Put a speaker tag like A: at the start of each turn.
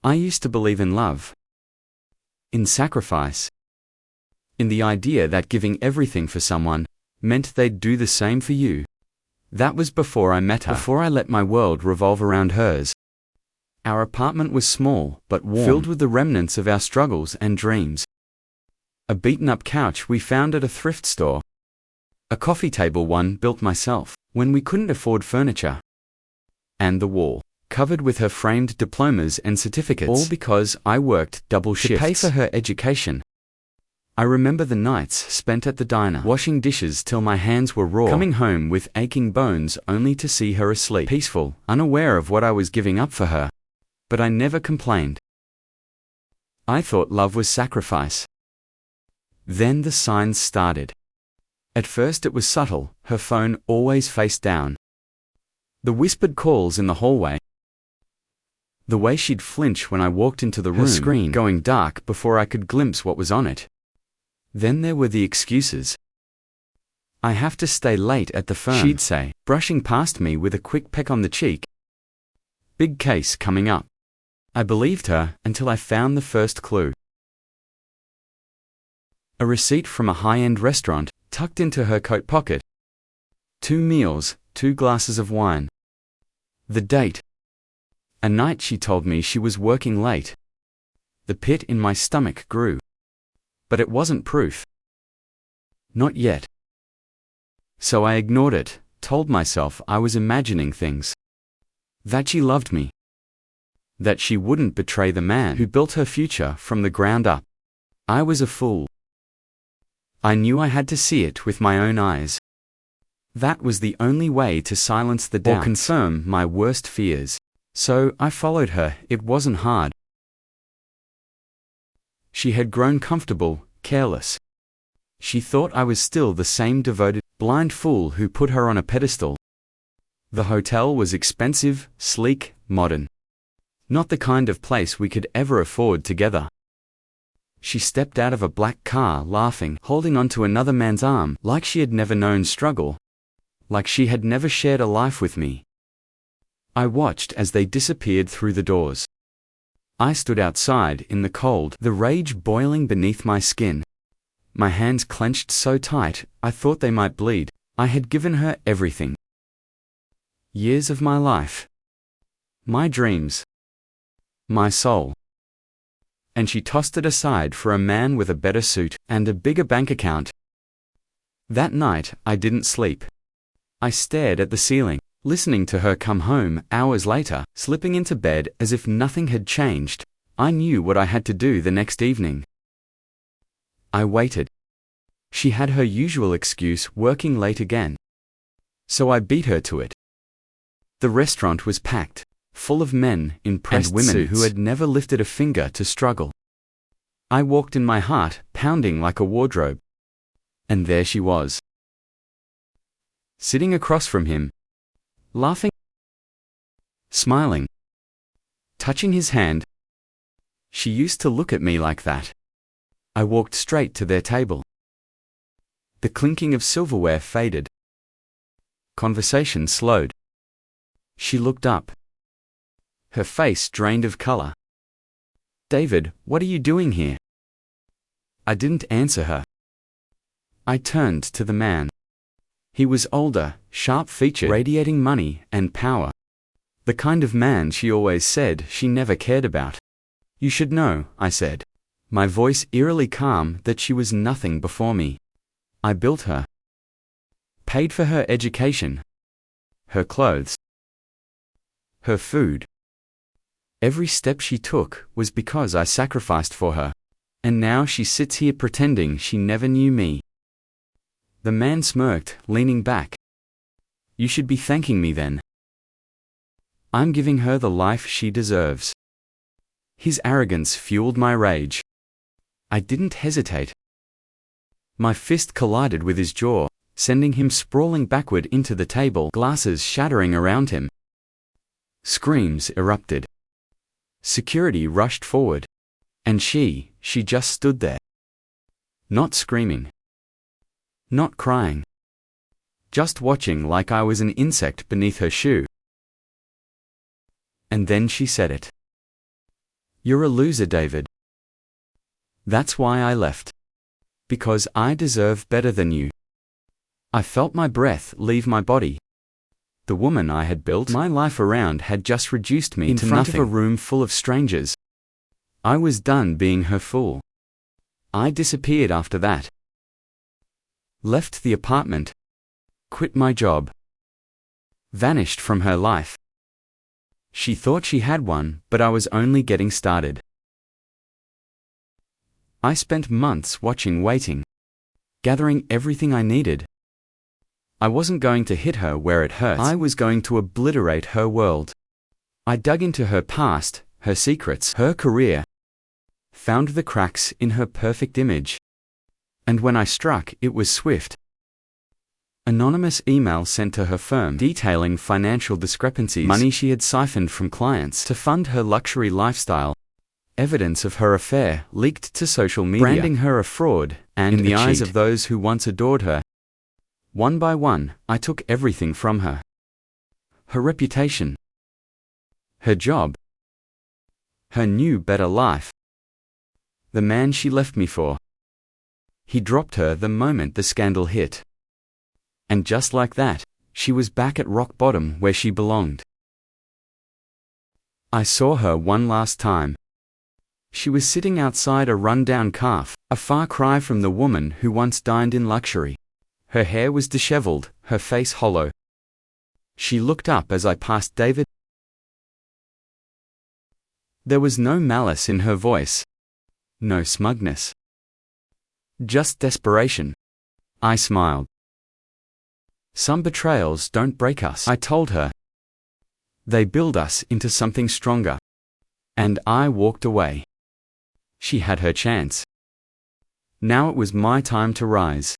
A: I used to believe in love, in sacrifice, in the idea that giving everything for someone meant they'd do the same for you. That was before I met her, before I let my world revolve around hers. Our apartment was small, but warm, filled with the remnants of our struggles and dreams. A beaten-up couch we found at a thrift store. A coffee table one built myself, when we couldn't afford furniture. And the wall, covered with her framed diplomas and certificates, all because I worked double shifts to pay for her education. I remember the nights spent at the diner, washing dishes till my hands were raw, coming home with aching bones only to see her asleep, peaceful, unaware of what I was giving up for her. But I never complained. I thought love was sacrifice. Then the signs started. At first it was subtle, her phone always face down. The whispered calls in the hallway. The way she'd flinch when I walked into the room, her screen going dark before I could glimpse what was on it. Then there were the excuses. I have to stay late at the firm, she'd say, brushing past me with a quick peck on the cheek. Big case coming up. I believed her until I found the first clue. A receipt from a high-end restaurant, tucked into her coat pocket. 2 meals, 2 glasses of wine. The date. A night she told me she was working late. The pit in my stomach grew. But it wasn't proof. Not yet. So I ignored it, told myself I was imagining things. That she loved me. That she wouldn't betray the man who built her future from the ground up. I was a fool. I knew I had to see it with my own eyes. That was the only way to silence the doubt or confirm my worst fears. So I followed her. It wasn't hard. She had grown comfortable, careless. She thought I was still the same devoted, blind fool who put her on a pedestal. The hotel was expensive, sleek, modern. Not the kind of place we could ever afford together. She stepped out of a black car laughing, holding onto another man's arm, like she had never known struggle. Like she had never shared a life with me. I watched as they disappeared through the doors. I stood outside in the cold, the rage boiling beneath my skin. My hands clenched so tight, I thought they might bleed. I had given her everything. Years of my life. My dreams. My soul. And she tossed it aside for a man with a better suit and a bigger bank account. That night, I didn't sleep. I stared at the ceiling, listening to her come home hours later, slipping into bed as if nothing had changed. I knew what I had to do the next evening. I waited. She had her usual excuse, working late again. So I beat her to it. The restaurant was packed, full of men in pressed women suits who had never lifted a finger to struggle. I walked in my heart, pounding like a wardrobe. And there she was. Sitting across from him. Laughing. Smiling. Touching his hand. She used to look at me like that. I walked straight to their table. The clinking of silverware faded. Conversation slowed. She looked up. Her face drained of color. David, what are you doing here? I didn't answer her. I turned to the man. He was older, sharp-featured, radiating money and power. The kind of man she always said she never cared about. You should know, I said, my voice eerily calm, that she was nothing before me. I built her. Paid for her education. Her clothes. Her food. Every step she took was because I sacrificed for her. And now she sits here pretending she never knew me. The man smirked, leaning back. You should be thanking me then. I'm giving her the life she deserves. His arrogance fueled my rage. I didn't hesitate. My fist collided with his jaw, sending him sprawling backward into the table, glasses shattering around him. Screams erupted. Security rushed forward. And she just stood there. Not screaming. Not crying. Just watching like I was an insect beneath her shoe. And then she said it. You're a loser, David. That's why I left. Because I deserve better than you. I felt my breath leave my body. The woman I had built my life around had just reduced me to nothing. In front of a room full of strangers. I was done being her fool. I disappeared after that. Left the apartment. Quit my job. Vanished from her life. She thought she had one, but I was only getting started. I spent months watching, waiting, gathering everything I needed. I wasn't going to hit her where it hurts. I was going to obliterate her world. I dug into her past, her secrets, her career, found the cracks in her perfect image. And when I struck, it was swift. Anonymous email sent to her firm detailing financial discrepancies, money she had siphoned from clients to fund her luxury lifestyle, evidence of her affair leaked to social media, branding her a fraud, and in the eyes of those who once adored her. One by one, I took everything from her. Her reputation, her job, her new, better life, the man she left me for. He dropped her the moment the scandal hit. And just like that, she was back at rock bottom where she belonged. I saw her one last time. She was sitting outside a rundown cafe, a far cry from the woman who once dined in luxury. Her hair was disheveled, her face hollow. She looked up as I passed David. There was no malice in her voice. No smugness. Just desperation. I smiled. Some betrayals don't break us, I told her. They build us into something stronger. And I walked away. She had her chance. Now it was my time to rise.